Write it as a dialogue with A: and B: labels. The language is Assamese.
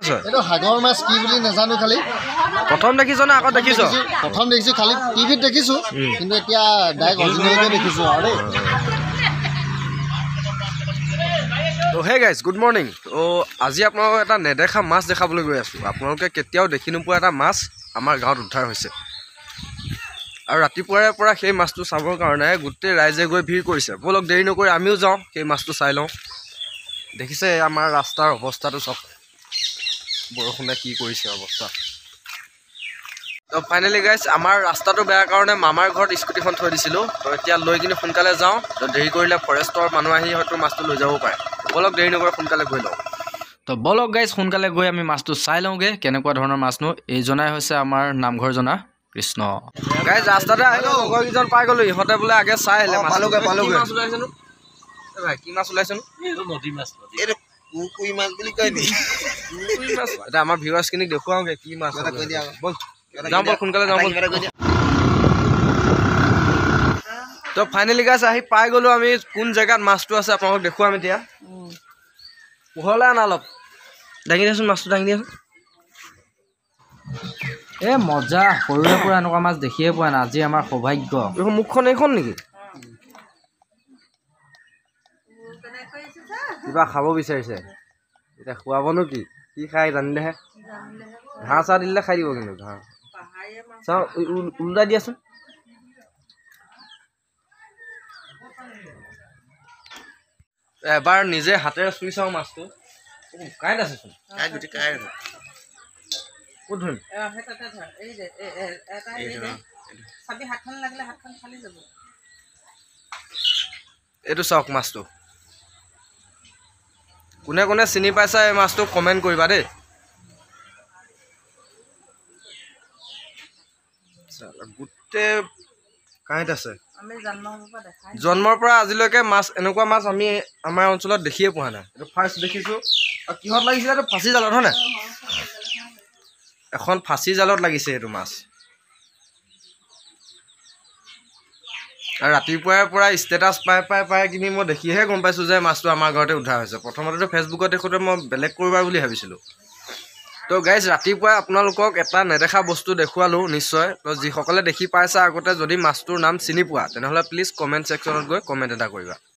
A: এইটো সাগৰ মাছ কি বুলি নাজানো খালি
B: প্ৰথম দেখিছো না আগত দেখিছো
A: প্ৰথম দেখিছো খালি টিভিত দেখিছো কিন্তু এতিয়া ডাইৰেক্ট অৰিজিনেলকে দেখিছো আৰু
B: তো হে গাইজ গুড মৰ্ণিং তো আজি আপোনালোকক এটা নেদেখা মাছ দেখাবলৈ গৈ আছোঁ আপোনালোকে কেতিয়াও দেখি নোপোৱা এটা মাছ আমাৰ গাঁৱত উদ্ধাৰ হৈছে আৰু ৰাতিপুৱাৰে পৰা সেই মাছটো চাবৰ কাৰণে গোটেই ৰাইজে গৈ ভিৰ কৰিছে বলক দেৰি নকৰি আমিও যাওঁ সেই মাছটো চাই লওঁ দেখিছে আমাৰ ৰাস্তাৰ অৱস্থাটো চব বৰষুণে কি কৰিছে অৱস্থা তো ফাইনেলি গাইজ আমাৰ ৰাস্তাটো বেয়া কাৰণে মামাৰ ঘৰত স্কুটিখন থৈ দিছিলোঁ তো এতিয়া লৈ কিনে সোনকালে যাওঁ তো দেৰি কৰিলে ফৰেষ্টৰ মানুহ আহি হয়তো মাছটো লৈ যাব পাৰে বলক দেৰি নকৰি সোনকালে গৈ লওঁ তো বলক গাইজ সোনকালে গৈ আমি মাছটো চাই লওঁগৈ কেনেকুৱা ধৰণৰ মাছনো এইজনাই হৈছে আমাৰ নামঘৰজনা কৃষ্ণ গাইজ ৰাস্তাতে আহিলো লগৰকেইজন পাই গ'লো ইহঁতে বোলে আগে চাই আহিলে পালোগৈ মাছ ওলাইছেনো ভাই কি মাছ ওলাইছেনো নদী মাছ এইটো কুকুই মাছ বুলি কয় নি কুকুই মাছ এটা আমাৰ ভিউৱাৰ্ছখিনিক দেখুৱাওঁগৈ কি মাছ এটা কৈ দিয়া বল যাওঁ বল সোনকালে যাওঁ বল তো ফাইনেলি গাইজ আহি পাই গ'লো আমি কোন জেগাত মাছটো আছে আপোনালোকক দেখুৱাম এতিয়া পোহৰলৈ আনা অলপ দাঙি দিয়াচোন মাছটো দাঙি দিয়াচোন
C: এই মজা সৰুৰে পৰা এনেকুৱা মাছ দেখিয়ে পোৱা নাই আজি আমাৰ সৌভাগ্য
B: মুখখন এইখন নেকি কিবা খাব বিচাৰিছে এতিয়া খুৱাবনো কি খাই জানিলেহে ঘাঁহ চাহ দিলে খাই দিব কিন্তু ঘাঁহ চাওঁ ওলোটাই দিয়াচোন এবাৰ নিজে হাতেৰে চুই চাওঁ মাছটো কাঁইট আছেচোন ক'ত ধৰিম এইটো চাওক মাছটো কোনে কোনে চিনি পাইছা এই মাছটো কমেণ্ট কৰিবা দেই গোটেই কাঁইট আছে জন্মৰ পৰা আজিলৈকে মাছ এনেকুৱা মাছ আমি আমাৰ অঞ্চলত দেখিয়ে পোৱা নাই এইটো ফাৰ্ষ্ট দেখিছোঁ আৰু কিহত লাগিছিলে এইটো ফাঁচি জালত হয় নাই এখন ফাঁচি জালত লাগিছে এইটো মাছ আৰু ৰাতিপুৱাৰে পৰা ষ্টেটাছ পাই কিনি মই দেখিহে গম পাইছোঁ যে মাছটো আমাৰ ঘৰতে উদ্ধাৰ হৈছে প্ৰথমতেতো ফেচবুকত দেখোঁতে মই বেলেগ কৰিবা বুলি ভাবিছিলোঁ তো গাইজ ৰাতিপুৱাই আপোনালোকক এটা নেদেখা বস্তু দেখুৱালোঁ নিশ্চয় তো যিসকলে দেখি পাইছে আগতে যদি মাছটোৰ নাম চিনি পোৱা তেনেহ'লে প্লিজ কমেণ্ট ছেকশ্যনত গৈ কমেণ্ট এটা কৰিবা